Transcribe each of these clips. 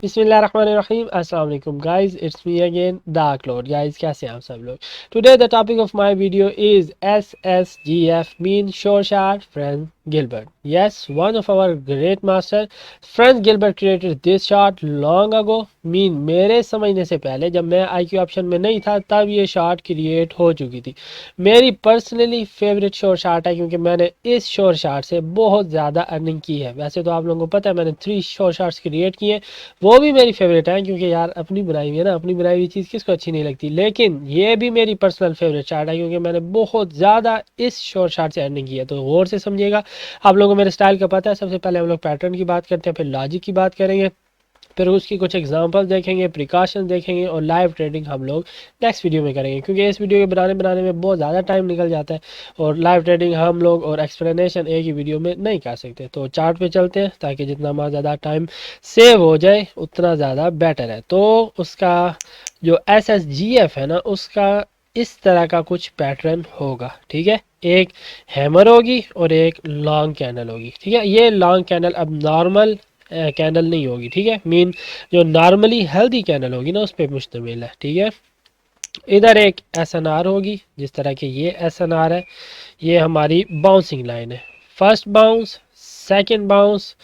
बिस्मिल्लाहिर्रहमानिर्रहीम अस्सलाम वालेकुम guys, it's me again the cloud. Guys कैसे हैं आप सब लोग? Today the topic of my video is SSGF mean शोरशार French Gilbert. Yes, one of our great master Franz Gilbert created this shot long ago। Mean मेरे समझने से पहले, जब मैं IQ ऑप्शन में नहीं था, तब ये शॉट क्रिएट हो चुकी थी। मेरी पर्सनली फेवरेट शोर शॉट है, क्योंकि मैंने इस शोर शॉट से बहुत ज़्यादा अर्निंग की है। वैसे तो आप लोगों को पता है मैंने 3 शोर शॉट्स क्रिएट किए, वो भी मेरी फेवरेट है, क्योंकि यार अपनी बनाई हुई है ना, अपनी बनाई हुई चीज़ किसको अच्छी नहीं लगती। लेकिन ये भी मेरी पर्सनल फेवरेट शॉट है, क्योंकि मैंने बहुत ज़्यादा इस शोर शॉट से अर्निंग की है। तो गौर से समझिएगा। आप लोगों को मेरे स्टाइल का पता है। सबसे पहले हम लोग पैटर्न की बात करते हैं, फिर लॉजिक की बात करेंगे, फिर उसकी कुछ एग्जांपल्स देखेंगे, प्रिकॉशन देखेंगे, और लाइव ट्रेडिंग हम लोग नेक्स्ट वीडियो में करेंगे, क्योंकि इस वीडियो के बनाने में बहुत ज़्यादा टाइम निकल जाता है, और लाइव ट्रेडिंग हम लोग और एक्सप्लेनेशन एक ही वीडियो में नहीं कर सकते। तो चार्ट पे चलते हैं, ताकि जितना हमारा ज़्यादा टाइम सेव हो जाए उतना ज़्यादा बेटर है। तो उसका जो SSGF है ना, उसका इस तरह का कुछ पैटर्न होगा, ठीक है। एक हैमर होगी और एक लॉन्ग कैंडल होगी, ठीक है। ये लॉन्ग कैंडल अब नॉर्मल कैंडल नहीं होगी, ठीक है। मीन जो नॉर्मली हेल्दी कैंडल होगी ना, उस पर मुश्तमिल है, ठीक है। इधर एक SNR होगी, जिस तरह की ये SNR है। ये हमारी बाउंसिंग लाइन है। First bounce, second bounce,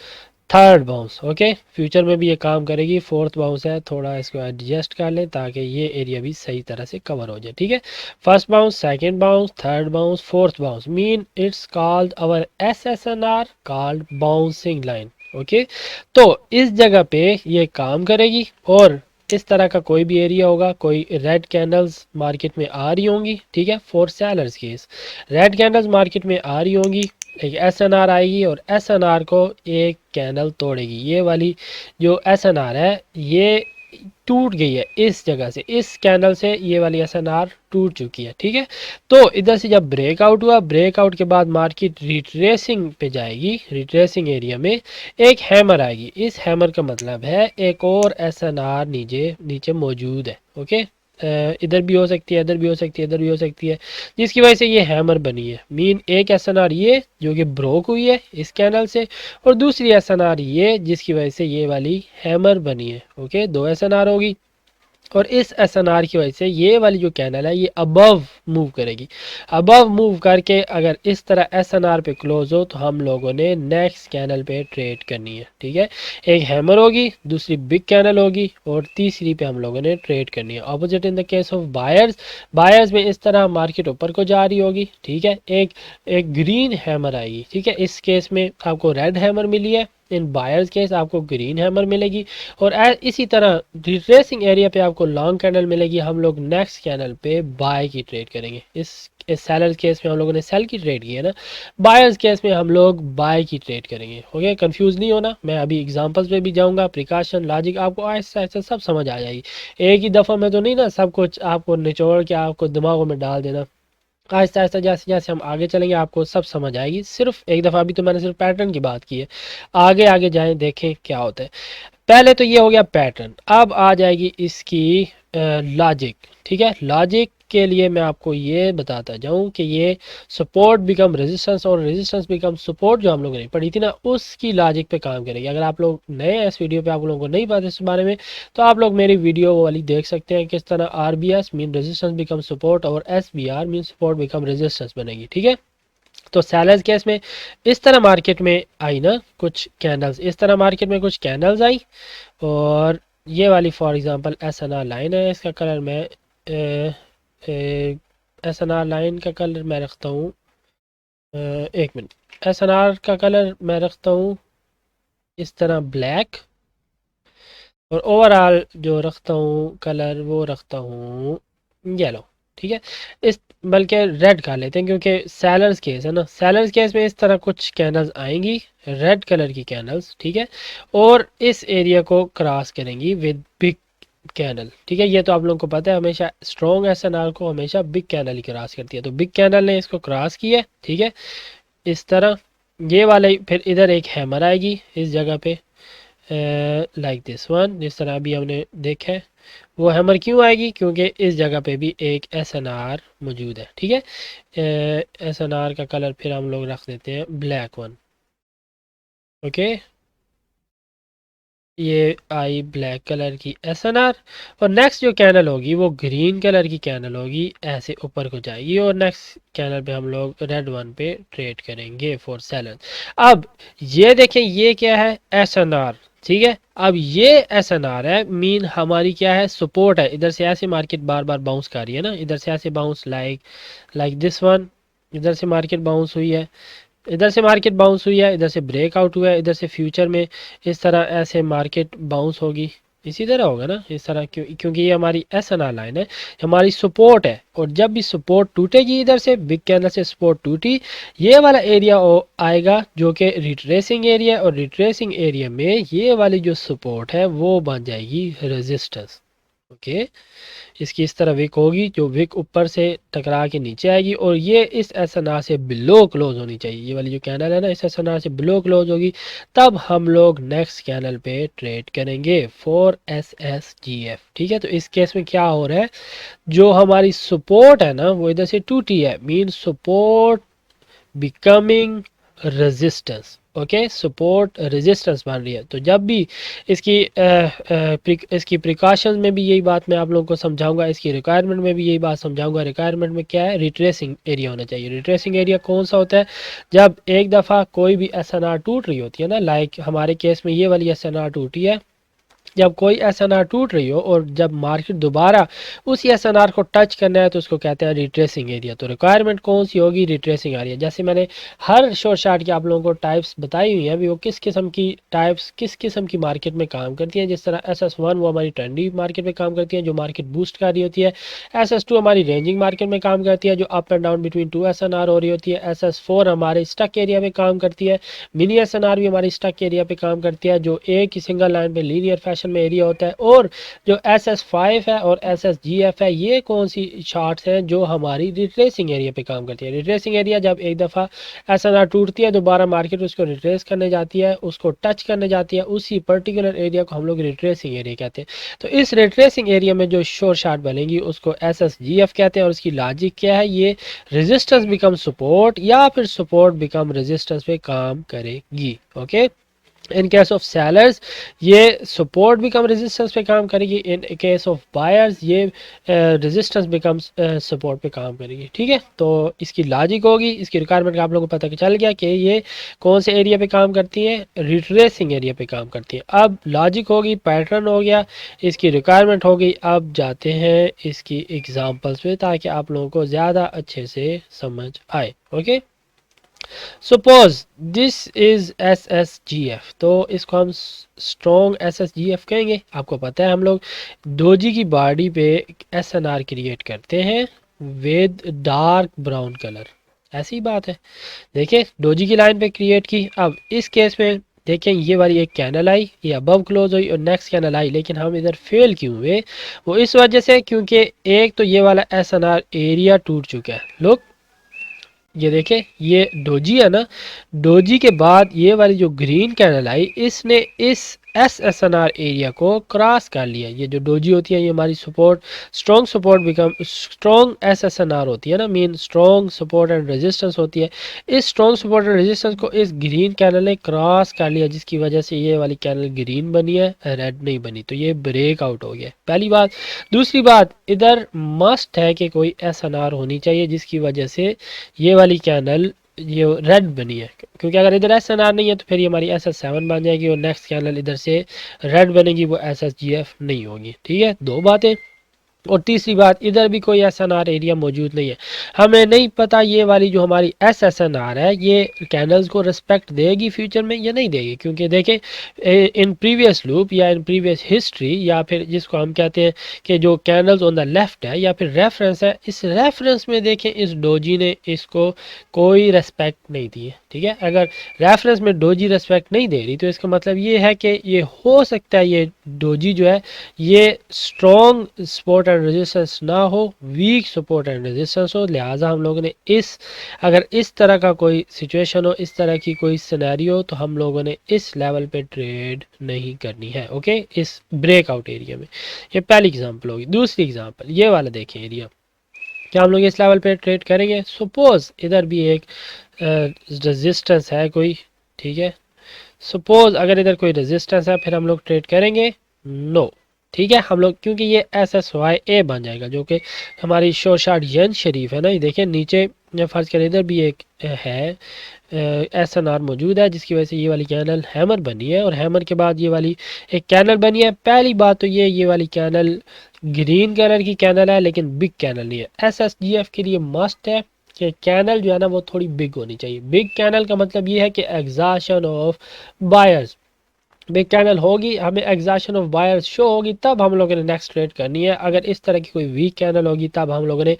third bounce. Okay, future में भी ये काम करेगी। फोर्थ बाउंस है, थोड़ा इसको एडजस्ट कर लें ताकि ये एरिया भी सही तरह से कवर हो जाए, ठीक है। First bounce, second bounce, third bounce, fourth bounce, mean it's called our SSNR called bouncing line. Okay, तो इस जगह पे ये काम करेगी, और इस तरह का कोई भी एरिया होगा, कोई रेड कैंडल्स मार्केट में आ रही होंगी, ठीक है। For sellers case red candles market में आ रही होंगी, एक SNR आएगी, और SNR को एक कैंडल तोड़ेगी। ये वाली जो SNR है, ये टूट गई है इस जगह से, इस कैंडल से ये वाली SNR टूट चुकी है, ठीक है। तो इधर से जब ब्रेकआउट हुआ, ब्रेकआउट के बाद मार्केट रिट्रेसिंग पे जाएगी। रिट्रेसिंग एरिया में एक हैमर आएगी। इस हैमर का मतलब है एक और SNR नीचे नीचे मौजूद है। ओके, इधर भी हो सकती है, इधर भी हो सकती है, इधर भी हो सकती है, जिसकी वजह से ये हैमर बनी है। मीन एक SNR ये जो कि ब्रोक हुई है इस कैंडल से, और दूसरी SNR ये जिसकी वजह से ये वाली हैमर बनी है। ओके, 2 SNR होगी, और इस SNR की वजह से ये वाली जो कैंडल है ये अबव मूव करेगी। अबव मूव करके अगर इस तरह SNR पे क्लोज हो, तो हम लोगों ने नेक्स्ट कैंडल पे ट्रेड करनी है, ठीक है। एक हैमर होगी, दूसरी बिग कैंडल होगी, और तीसरी पे हम लोगों ने ट्रेड करनी है। Opposite in the case of buyers, buyers में इस तरह मार्केट ऊपर को जा रही होगी, ठीक है। एक ग्रीन हैमर आएगी, ठीक है। इस केस में आपको रेड हैमर मिली है, इन बायर्स केस आपको ग्रीन हैमर मिलेगी, और इसी तरह रिट्रेसिंग एरिया पे आपको लॉन्ग कैंडल मिलेगी। हम लोग नेक्स्ट कैंडल पे बाय की ट्रेड करेंगे। इस सेलर केस में हम लोगों ने सेल की ट्रेड की है ना, बायर्स केस में हम लोग बाय की ट्रेड करेंगे। ओके, कंफ्यूज नहीं होना, मैं अभी एग्जांपल्स पे भी जाऊंगा, प्रिकॉशन लॉजिक आपको आहिस्ता आहिस्ता सब समझ आ जाएगी। एक ही दफ़ा में तो नहीं ना सब कुछ आपको निचोड़ के आपको दिमागों में डाल देना। आहिस्ता आहिस्ता जैसे जैसे हम आगे चलेंगे आपको सब समझ आएगी। सिर्फ एक दफ़ा अभी तो मैंने सिर्फ पैटर्न की बात की है, आगे आगे जाएं देखें क्या होता है। पहले तो ये हो गया पैटर्न, अब आ जाएगी इसकी लॉजिक, ठीक है। लॉजिक के लिए मैं आपको ये बताता जाऊं कि ये सपोर्ट बिकम रेजिस्टेंस और रेजिस्टेंस बिकम सपोर्ट जो हम लोगों ने पढ़ी थी ना, उसकी लॉजिक पे काम करेगी। अगर आप लोग नए हैं इस वीडियो पे, आप लोगों को नहीं पता इस बारे में, तो आप लोग मेरी वीडियो वाली देख सकते हैं, किस तरह RBS mean resistance become support और SBR mean support become resistance बनेगी, ठीक है। तो सैलर्स केस में इस तरह मार्केट में आई ना कुछ कैंडल्स, इस तरह मार्केट में कुछ कैंडल्स आई, और ये वाली फॉर एग्जांपल SNR लाइन है। इसका कलर मैं SNR लाइन का कलर मैं रखता हूँ, एक मिनट, SNR का कलर मैं रखता हूँ इस तरह ब्लैक, और ओवरऑल जो रखता हूँ कलर वो रखता हूँ येलो, ठीक है। इस बल्कि रेड कर लेते हैं, क्योंकि सेलर्स केस है ना, सेलर्स केस में इस तरह कुछ कैंडल्स आएंगी, रेड कलर की कैंडल्स, ठीक है, और इस एरिया को क्रॉस करेंगी विद बिग कैंडल, ठीक है। ये तो आप लोगों को पता है, हमेशा स्ट्रॉन्ग SNR को हमेशा बिग कैंडल ही क्रॉस करती है। तो बिग कैंडल ने इसको क्रॉस किया, ठीक है, इस तरह। ये वाले फिर इधर एक हैमर आएगी इस जगह पे, लाइक दिस वन, जिस तरह अभी हमने देखा है। वो हैमर क्यों आएगी? क्योंकि इस जगह पे भी एक SNR मौजूद है, ठीक है। SNR का कलर फिर हम लोग रख देते हैं ब्लैक वन। ओके, ये आई ब्लैक कलर की SNR, और नेक्स्ट जो कैनल होगी वो ग्रीन कलर की कैनल होगी, ऐसे ऊपर को जाएगी, और नेक्स्ट कैनल पे हम लोग रेड वन पे ट्रेड करेंगे फॉर सेलर। अब ये देखें, ये क्या है? SNR, ठीक है। अब ये SNR है, मीन हमारी क्या है? सपोर्ट है। इधर से ऐसे मार्केट बार बार बाउंस कर रही है ना, इधर से ऐसे बाउंस लाइक दिस वन, इधर से मार्केट बाउंस हुई है, इधर से मार्केट बाउंस हुई है, इधर से ब्रेकआउट हुआ है, इधर से फ्यूचर में इस तरह ऐसे मार्केट बाउंस होगी, इसी तरह होगा ना इस तरह, क्योंकि ये हमारी SNR लाइन है, हमारी सपोर्ट है। और जब भी सपोर्ट टूटेगी, इधर से बिग कैंडल से सपोर्ट टूटी, ये वाला एरिया आएगा जो कि रिट्रेसिंग एरिया, और रिट्रेसिंग एरिया में ये वाली जो सपोर्ट है वो बन जाएगी रेजिस्टेंस। ओके, इसकी इस तरह विक होगी, जो विक ऊपर से टकरा के नीचे आएगी, और ये इस SNR से बिलो क्लोज होनी चाहिए। ये वाली जो कैनल है ना, इस SNR से बिलो क्लोज होगी, तब हम लोग नेक्स्ट कैनल पे ट्रेड करेंगे फॉर SSGF। ठीक है, तो इस केस में क्या हो रहा है, जो हमारी सपोर्ट है ना वो इधर से टूटी है, mean support becoming resistance. Okay, support resistance बन रही है। तो जब भी इसकी इसकी प्रिकॉशन में भी यही बात मैं आप लोगों को समझाऊंगा, इसकी रिक्वायरमेंट में भी यही बात समझाऊंगा। रिक्वायरमेंट में क्या है? रिट्रेसिंग एरिया होना चाहिए। रिट्रेसिंग एरिया कौन सा होता है? जब एक दफ़ा कोई भी SNR टूट रही होती है ना, लाइक हमारे केस में ये वाली SNR टूटी है, जब कोई SNR टूट रही हो और जब मार्केट दोबारा उसी SNR को टच करना है तो उसको कहते हैं रिट्रेसिंग एरिया। तो रिक्वायरमेंट कौन सी होगी? Retracing area. जैसे मैंने हर शॉर्ट शार्ट की आप लोगों को टाइप्स बताई हुई हैं, अभी वो किस किस्म की टाइप्स किस किस्म की मार्केट में काम करती हैं। जिस तरह SS1 वो हमारी ट्रेंडी मार्केट में काम करती है, जो मार्केट बूस्ट कर रही होती है। SS2 हमारी रेंजिंग मार्केट में काम करती है, जो up and down between 2 SNR हो रही होती है। SS4 हमारे स्टक एरिया में काम करती है। मिनी SNR भी हमारी स्टक एरिया पे काम करती है, जो एक ही सिंगल लाइन पे लीनियर फैशन में एरिया होता है। और जो SS5 है और SSGF है, ये कौन सी चार्ट्स हैं जो हमारी रिट्रेसिंग एरिया पे काम करती है। रिट्रेसिंग एरिया जब एक दफ़ा SNR टूटती है, दोबारा मार्केट उसको रिट्रेस करने जाती है, उसको टच करने जाती है, उसी पर्टिकुलर एरिया को हम लोग रिट्रेसिंग एरिया कहते हैं। तो इस रिट्रेसिंग एरिया में जो शॉर्ट शार्ट बनेगी उसको SSGF कहते हैं। और उसकी लॉजिक क्या है? ये रेजिस्टेंस बिकम सपोर्ट या फिर सपोर्ट बिकम रेजिस्टेंस पे काम करेगी। Okay, in case of sellers ये सपोर्ट बिकम रेजिस्टेंस पे काम करेगी, इन केस ऑफ बायर्स ये रेजिस्टेंस बिकम सपोर्ट पे काम करेगी। ठीक है, तो इसकी लॉजिक होगी, इसकी रिक्वायरमेंट का आप लोगों को पता चल गया कि ये कौन से एरिया पे काम करती है? रिट्रेसिंग एरिया पे काम करती है। अब लॉजिक होगी, पैटर्न हो गया, इसकी रिक्वायरमेंट हो गई। अब जाते हैं इसकी एग्जांपल्स पे ताकि आप लोगों को ज़्यादा अच्छे से समझ आए। Okay, suppose this is SSGF, तो इसको हम स्ट्रॉन्ग SSGF कहेंगे। आपको पता है हम लोग डोजी की बॉडी पे SNR क्रिएट करते हैं विद डार्क ब्राउन कलर, ऐसी बात है। देखिए, डोजी की लाइन पे क्रिएट की। अब इस केस में देखें, ये वाली एक कैनल आई, ये अबव क्लोज हुई और नेक्स्ट कैनल आई, लेकिन हम इधर फेल क्यों हुए? वो इस वजह से क्योंकि एक तो ये वाला SNR एरिया टूट चुका है। लोग ये देखें, ये डोजी है ना, डोजी के बाद ये वाली जो ग्रीन कैनल आई, इसने इस SSNR एरिया को क्रॉस कर लिया। ये जो डोजी होती है ये हमारी support, strong support become strong SSNR होती है ना, mean strong support and resistance होती है। इस स्ट्रॉन्ग सपोर्ट एंड रेजिस्टेंस को इस ग्रीन कैनल ने क्रॉस कर लिया, जिसकी वजह से ये वाली कैनल ग्रीन बनी है, रेड नहीं बनी। तो ये ब्रेक आउट हो गया, पहली बात। दूसरी बात, इधर मस्ट है कि कोई SNR होनी चाहिए जिसकी वजह से ये वाली कैनल ये रेड बनी है, क्योंकि अगर इधर SNR नहीं है तो फिर ये हमारी SS7 बन जाएगी, और नेक्स्ट कैनल इधर से रेड बनेगी, वो SSGF नहीं होगी। ठीक है, दो बातें। और तीसरी बात, इधर भी कोई SNR एरिया मौजूद नहीं है। हमें नहीं पता ये वाली जो हमारी SSNR है ये कैनल्स को रिस्पेक्ट देगी फ्यूचर में या नहीं देगी, क्योंकि देखें इन प्रीवियस लूप या इन प्रीवियस हिस्ट्री, या फिर जिसको हम कहते हैं कि जो कैनल्स ऑन द लेफ्ट है या फिर रेफरेंस है, इस रेफरेंस में देखें इस डोजी ने इसको कोई रिस्पेक्ट नहीं दी है। ठीक है, अगर रेफरेंस में डोजी रिस्पेक्ट नहीं दे रही तो इसका मतलब ये है कि ये हो सकता है ये डोजी जो है ये स्ट्रॉन्ग सपोर्ट एंड रेजिस्टेंस ना हो, वीक सपोर्ट एंड रेजिस्टेंस हो। लिहाजा हम लोगों ने अगर इस तरह का कोई सिचुएशन हो, इस तरह की कोई सिनेरियो, तो हम लोगों ने इस लेवल पे ट्रेड नहीं करनी है। ओके, इस ब्रेकआउट एरिया में। ये पहली एग्जांपल होगी। दूसरी एग्जांपल ये वाला देखें एरिया, क्या हम लोग इस लेवल पे ट्रेड करेंगे? सपोज इधर भी एक रेजिस्टेंस है कोई, ठीक है, सपोज अगर इधर कोई रेजिस्टेंस है फिर हम लोग ट्रेड करेंगे? नो। ठीक है, हम लोग क्योंकि ये SSYA बन जाएगा जो कि हमारी शोशाट यन शरीफ है ना, ये देखिए नीचे फर्ज करें इधर भी एक है SNR मौजूद है जिसकी वजह से ये वाली कैनल हैमर बनी है, और हैमर के बाद ये वाली एक कैनल बनी है। पहली बात तो ये वाली कैनल ग्रीन कलर की कैनल है लेकिन बिग कैनल नहीं है। SSGF के लिए मस्ट है कि कैनल जो है ना वो थोड़ी बिग होनी चाहिए। बिग कैनल का मतलब ये है कि exhaustion of buyers, big candle होगी, हमें एग्जॉशन ऑफ बायर्स शो होगी, तब हम लोगों ने नेक्स्ट ट्रेड करनी है। अगर इस तरह की कोई वीक कैनल होगी तब हम लोगों ने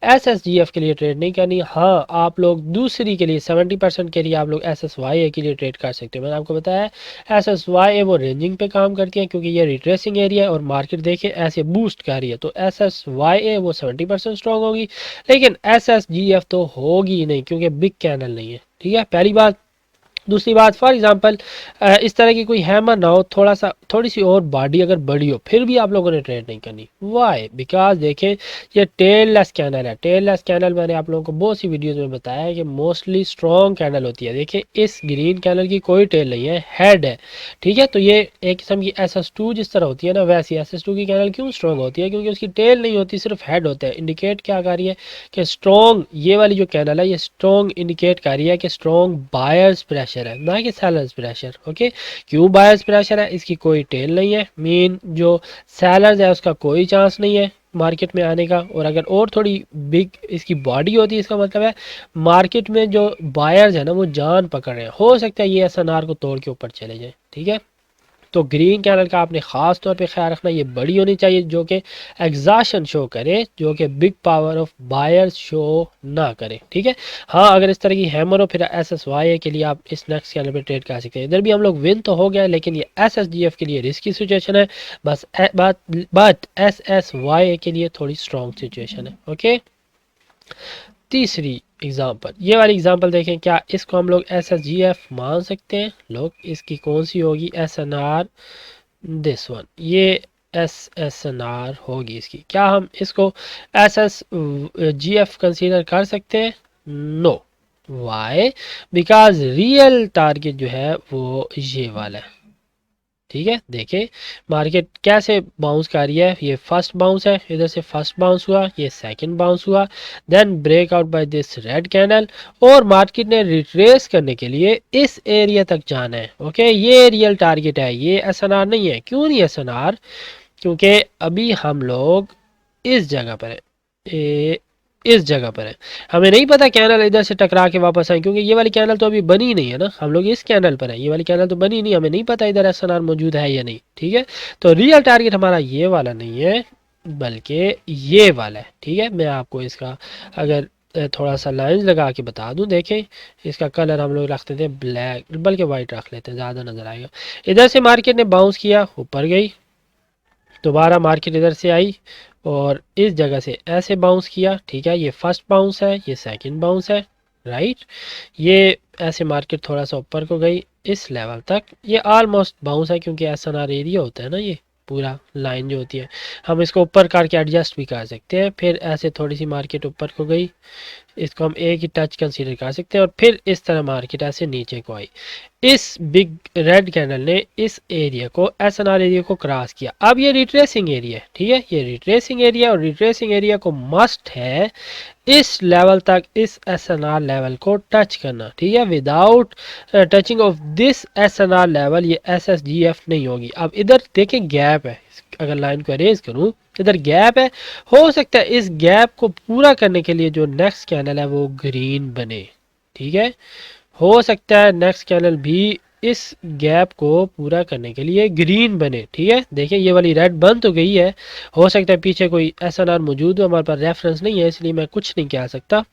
SSGF के लिए ट्रेड नहीं करनी। हाँ, आप लोग दूसरी के लिए 70% के लिए आप लोग SSYA के लिए ट्रेड कर सकते हो। मैंने आपको बताया SSYA वो रेंजिंग पे काम करती है क्योंकि ये रिट्रेसिंग एरिया है और मार्केट देखिए ऐसे बूस्ट कर रही है, तो SSYA वो 70% स्ट्रॉन्ग होगी, लेकिन SSGF तो होगी ही नहीं क्योंकि बिग कैनल नहीं है। ठीक है, पहली बात। दूसरी बात, फॉर एग्जांपल इस तरह की कोई हैमर ना हो, थोड़ी सी और बॉडी अगर बड़ी हो, फिर भी आप लोगों ने ट्रेड नहीं करनी। वाई? बिकॉज देखें ये टेल लेस कैनल है। टेल लेस कैनल मैंने आप लोगों को बहुत सी वीडियोस में बताया है कि मोस्टली स्ट्रॉन्ग कैनल होती है। देखिए इस ग्रीन कैनल की कोई टेल नहीं है, हेड है। ठीक है, तो ये एक किस्म की SS2 जिस तरह होती है ना, वैसी SS2 की कैनल क्यों स्ट्रॉन्ग होती है? क्योंकि उसकी टेल नहीं होती, सिर्फ हेड होता है। इंडिकेट क्या कर रही है कि स्ट्रॉन्ग, ये वाली जो कैनल है ये स्ट्रॉन्ग इंडिकेट कर रही है कि स्ट्रॉन्ग बायर्स प्रेशर है, ना कि सेलर्स प्रेशर। ओके, क्यों बायर्स प्रेशर है? इसकी कोई टेल नहीं है, मीन जो सेलर्स है उसका कोई चांस नहीं है मार्केट में आने का। और अगर और थोड़ी बिग इसकी बॉडी होती है, इसका मतलब है मार्केट में जो बायर्स है ना वो जान पकड़ रहे हैं, हो सकता है ये SNR को तोड़ के ऊपर चले जाए। ठीक है, तो ग्रीन कैनल का आपने ख़ास तौर पे ख्याल रखना, ये बड़ी होनी चाहिए जो कि एग्जॉशन शो करे, जो कि big power of buyers show ना करे। ठीक है, हाँ अगर इस तरह की हैमर हो फिर SSYA के लिए आप इस नेक्स्ट कैनल पे ट्रेड कर सकते हैं। इधर भी हम लोग विन तो हो गया लेकिन ये SSGF के लिए रिस्की सिचुएशन है, बट SSYA के लिए थोड़ी स्ट्रॉन्ग सिचुएशन है। ओके, तीसरी एग्जांपल, ये वाली एग्जांपल देखें, क्या इसको हम लोग SSGF मान सकते हैं? लोग इसकी कौन सी होगी? SNR, दिस वन, ये SNR होगी इसकी। क्या हम इसको SSGF कंसीडर कर सकते हैं? No. Why? Because real target जो है वो ये वाला है। ठीक है, देखें मार्केट कैसे बाउंस कर रही है। ये फर्स्ट बाउंस है, इधर से फर्स्ट बाउंस हुआ, ये सेकंड बाउंस हुआ, then break out by this red candle, और मार्केट ने रिट्रेस करने के लिए इस एरिया तक जाना है। ओके, ये रियल टारगेट है, ये SNR नहीं है। क्यों नहीं SNR? क्योंकि अभी हम लोग इस जगह पर है, इस जगह पर है, हमें नहीं पता कैनल इधर से टकरा के वापस आए, क्योंकि ये वाली कैनल तो अभी बनी नहीं है ना, हम लोग इस कैनल पर है, ये वाली कैनल तो बनी नहीं, हमें नहीं पता इधर SNR मौजूद है या नहीं। ठीक है, तो रियल टारगेट हमारा ये वाला नहीं है बल्कि ये वाला है। ठीक है, मैं आपको इसका अगर थोड़ा सा लाइंस लगा के बता दूं, देखें इसका कलर हम लोग रख देते हैं ब्लैक, बल्कि वाइट रख लेते हैं, ज़्यादा नज़र आएगा। इधर से मार्केट ने बाउंस किया, ऊपर गई, दोबारा मार्केट इधर से आई और इस जगह से ऐसे बाउंस किया। ठीक है, ये फर्स्ट बाउंस है, ये सेकंड बाउंस है, राइट। ये ऐसे मार्केट थोड़ा सा ऊपर को गई इस लेवल तक, ये ऑलमोस्ट बाउंस है क्योंकि SNR एरिया होता है ना, ये पूरा लाइन जो होती है, हम इसको ऊपर करके एडजस्ट भी कर सकते हैं। फिर ऐसे थोड़ी सी मार्केट ऊपर को गई, इसको हम एक ही टच कंसीडर कर सकते हैं, और फिर इस तरह मार्केट ऐसे नीचे को आई। इस बिग रेड कैंडल ने इस एरिया को, SNR एरिया को क्रॉस किया। अब ये रिट्रेसिंग एरिया है। ठीक है, ये रिट्रेसिंग एरिया, और रिट्रेसिंग एरिया को मस्ट है इस लेवल तक, इस SNR लेवल को टच करना। ठीक है, without touching of this SNR level ये SSGF नहीं होगी। अब इधर देखें गैप है, अगर लाइन को अरेज करूं, इधर गैप है, हो सकता है इस गैप को पूरा करने के लिए जो नेक्स्ट कैनल है वो ग्रीन बने। ठीक है, हो सकता है नेक्स्ट कैनल भी इस गैप को पूरा करने के लिए ग्रीन बने। ठीक है, देखिए ये वाली रेड बन तो गई है, हो सकता है पीछे कोई SNR मौजूद हो, हमारे पास रेफरेंस नहीं है इसलिए मैं कुछ नहीं कह सकता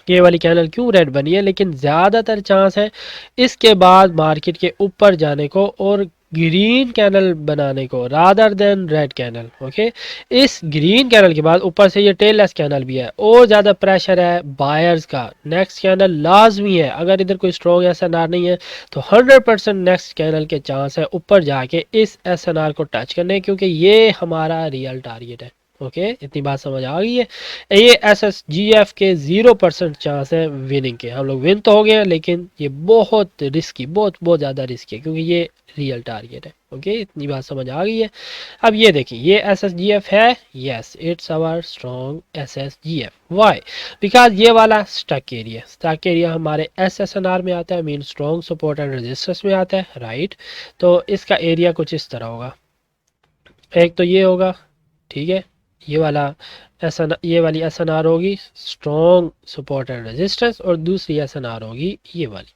ये वाली कैनल क्यों रेड बनी है, लेकिन ज़्यादातर चांस है इसके बाद मार्केट के ऊपर जाने को और ग्रीन कैनल बनाने को, rather than red candle. Okay, इस ग्रीन कैनल के बाद ऊपर से ये टेललेस कैनल भी है और ज़्यादा प्रेशर है बायर्स का, नेक्स्ट कैनल लाजमी है। अगर इधर कोई स्ट्रॉन्ग SNR नहीं है तो 100% नेक्स्ट कैनल के चांस है ऊपर जाके इस SNR को टच करने, क्योंकि ये हमारा रियल टारगेट है। ओके, इतनी बात समझ आ गई है। ये SSGF के 0% चांस है विनिंग के। हम लोग विन तो हो गए हैं, लेकिन ये बहुत रिस्की, बहुत बहुत ज़्यादा रिस्की है, क्योंकि ये रियल टारगेट है। ओके, इतनी बात समझ आ गई है। अब ये देखिए, ये SSGF है, yes it's our strong SSGF। Why? Because ये वाला स्टक एरिया हमारे SSNR में आता है, mean strong support and resistance में आता है, राइट। तो इसका एरिया कुछ इस तरह होगा। एक तो ये होगा, ठीक है, ये वाला ये वाली SNR होगी स्ट्रॉन्ग सपोर्ट एंड रेजिस्टेंस, और दूसरी SNR होगी ये वाली,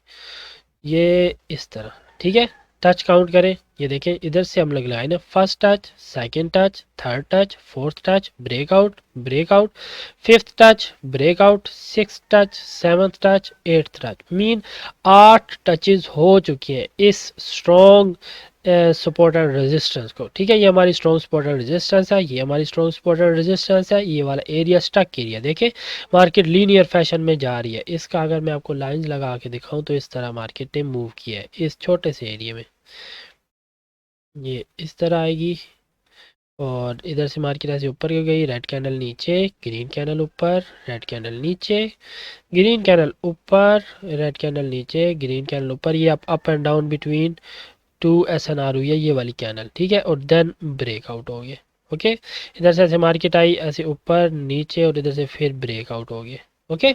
ये इस तरह, ठीक है। टच काउंट करें, ये देखें इधर से हम लोग लगाए ना, first touch, second touch, third touch, fourth touch, breakout, breakout, fifth touch, breakout, six touch, seventh touch, eighth touch, mean 8 touches हो चुकी हैं इस स्ट्रॉन्ग सपोर्ट एंड रेजिस्टेंस को, ठीक है। ये हमारी स्ट्रॉन्ग सपोर्ट एंड रेजिस्टेंस है, ये हमारी स्ट्रॉन्ग सपोर्ट एंड रेजिस्टेंस है। ये वाला एरिया स्टक एरिया, देखें मार्केट लीनियर फैशन में जा रही है। इसका अगर मैं आपको लाइंस लगा के दिखाऊं तो इस तरह मार्केट ने मूव किया है इस छोटे से एरिया में, ये इस तरह आएगी, और इधर से मार्केट ऐसे ऊपर की गई, रेड कैंडल नीचे, ग्रीन कैंडल ऊपर, रेड कैंडल नीचे, ग्रीन कैंडल ऊपर, रेड कैंडल नीचे, ग्रीन कैंडल ऊपर, ये up and down between 2 SNR हुई है ये वाली कैंडल, ठीक है, और देन ब्रेकआउट हो गया। ओके, इधर से ऐसे मार्केट आई ऐसे ऊपर नीचे, और इधर से फिर ब्रेकआउट हो गया। ओके,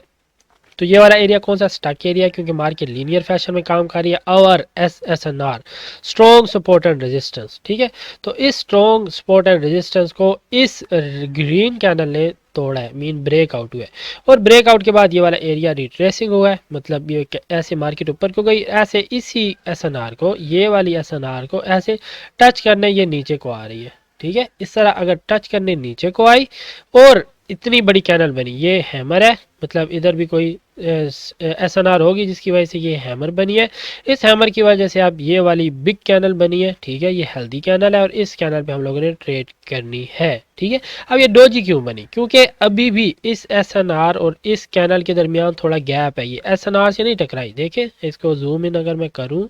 तो ये वाला एरिया कौन सा स्टक एरिया, क्योंकि मार्केट लीनियर फैशन में काम कर रही है। और SSNR strong support and resistance, ठीक है। तो इस स्ट्रॉन्ग सपोर्ट एंड रेजिस्टेंस को इस ग्रीन कैंडल ने तोड़ा है, मीन ब्रेकआउट हुआ है, और ब्रेकआउट के बाद ये वाला एरिया रिट्रेसिंग हुआ है, मतलब ये ऐसे मार्केट ऊपर को गई, ऐसे इसी SNR को, ये वाली SNR को ऐसे टच करने ये नीचे को आ रही है, ठीक है। इस तरह अगर टच करने नीचे को आई और इतनी बड़ी कैनल बनी, ये हैमर है, मतलब इधर भी कोई SNR होगी जिसकी वजह से ये हैमर बनी है। इस हैमर की वजह से अब ये वाली बिग कैनल बनी है, ठीक है, ये हेल्दी कैनल है, और इस कैनल पे हम लोगों ने ट्रेड करनी है, ठीक है। अब ये डोजी क्यों बनी, क्योंकि अभी भी इस SNR और इस कैनल के दरमियान थोड़ा गैप है, ये SNR से नहीं टकराई। देखें इसको जूम इन अगर मैं करूँ,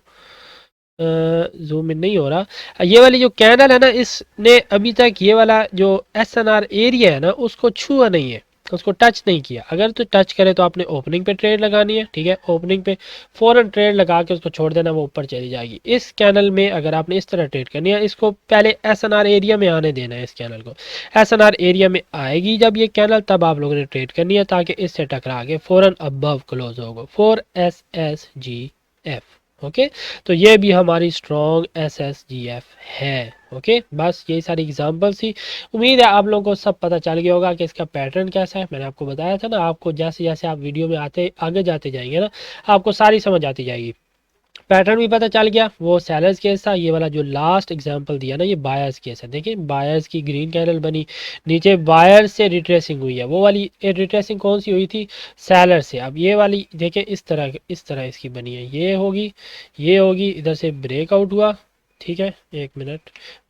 जूम इन नहीं हो रहा, ये वाली जो कैंडल है ना, इसने अभी तक ये वाला जो SNR एरिया है ना उसको छुआ नहीं है, उसको टच नहीं किया। अगर तो टच करे तो आपने ओपनिंग पे ट्रेड लगानी है, ठीक है, ओपनिंग पे फौरन ट्रेड लगा के उसको छोड़ देना, वो ऊपर चली जाएगी। इस कैनल में अगर आपने इस तरह ट्रेड करनी है, इसको पहले SNR एरिया में आने देना है, इस कैनल को SNR एरिया में आएगी जब ये कैनल, तब आप लोगों ने ट्रेड करनी है, ताकि इससे टकरा के फौरन अबव क्लोज होगा, 4SSGF। ओके, तो ये भी हमारी स्ट्रॉन्ग SSGF है। ओके, बस यही सारी एग्जांपल्स थी। उम्मीद है आप लोगों को सब पता चल गया होगा कि इसका पैटर्न कैसा है। मैंने आपको बताया था ना, आपको जैसे जैसे आप वीडियो में आगे जाते जाएंगे ना, आपको सारी समझ आती जाएगी। पैटर्न भी पता चल गया, वो सेलर्स केस था। ये वाला जो लास्ट एग्जांपल दिया ना, ये बायर्स केस है। देखिए बायर्स की ग्रीन कैंडल बनी, नीचे बायर्स से रिट्रेसिंग हुई है, वो वाली रिट्रेसिंग कौन सी हुई थी, सेलर से। अब ये वाली देखिए इस तरह इसकी बनी है, ये होगी, इधर से ब्रेकआउट हुआ, ठीक है। एक मिनट,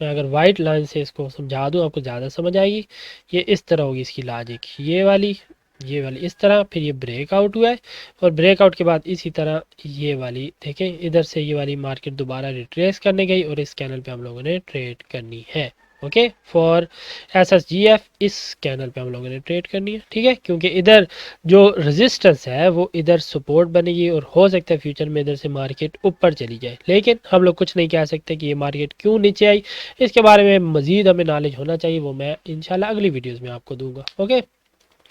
मैं अगर वाइट लाइन से इसको समझा दूँ आपको ज़्यादा समझ आएगी। ये इस तरह होगी इसकी लॉजिक, ये वाली इस तरह, फिर ये ब्रेकआउट हुआ है, और ब्रेकआउट के बाद इसी तरह ये वाली देखें, इधर से ये वाली मार्केट दोबारा रिट्रेस करने गई, और इस कैनल पे हम लोगों ने ट्रेड करनी है। ओके, फॉर SSGF इस कैनल पे हम लोगों ने ट्रेड करनी है, ठीक है, क्योंकि इधर जो रेजिस्टेंस है वो इधर सपोर्ट बनेगी, और हो सकता है फ्यूचर में इधर से मार्केट ऊपर चली जाए, लेकिन हम लोग कुछ नहीं कह सकते कि ये मार्केट क्यों नीचे आई। इसके बारे में मजीद हमें नॉलेज होना चाहिए, वो मैं इंशाल्लाह अगली वीडियोज़ में आपको दूंगा। ओके,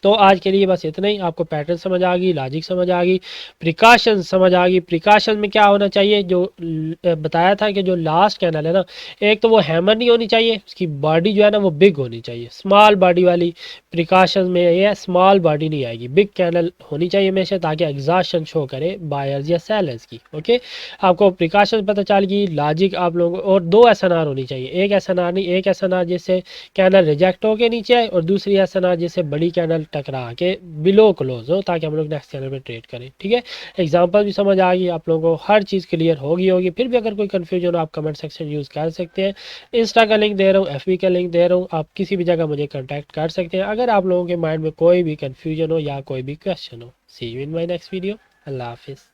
तो आज के लिए बस इतना ही। आपको पैटर्न समझ आ गई, लॉजिक समझ आ गई, प्रिकॉशन समझ आ गई। प्रिकॉशन में क्या होना चाहिए, जो बताया था कि जो लास्ट कैनल है ना, एक तो वो हैमर नहीं होनी चाहिए, उसकी बॉडी जो है ना वो बिग होनी चाहिए, स्मॉल बॉडी वाली। प्रिकॉशन में ये स्मॉल बॉडी नहीं आएगी, बिग कैनल होनी चाहिए हमेशा, ताकि एग्जॉशन शो करे बायर्स या सेलर्स की। ओके, आपको प्रिकॉशन पता चल गई, लॉजिक आप लोगों, और 2 SNR होनी चाहिए, एक SNR नहीं, एक SNR जिससे कैनल रिजेक्ट होके नीचे आए, और दूसरी SNR जिससे बड़ी कैनल टकरा के बिलो क्लोज हो, ताकि हम लोग नेक्स्ट कैनल में ट्रेड करें, ठीक है। एग्जांपल भी समझ आ गई आप लोगों को, हर चीज़ क्लियर होगी। फिर भी अगर कोई कन्फ्यूजन हो आप कमेंट सेक्शन यूज़ कर सकते हैं। इंस्टा का लिंक दे रहा हूँ, FB का लिंक दे रहा हूँ, आप किसी भी जगह मुझे कॉन्टैक्ट कर सकते हैं अगर आप लोगों के माइंड में कोई भी कन्फ्यूजन हो या कोई भी क्वेश्चन हो। See you in my next video. अल्लाह हाफिज़।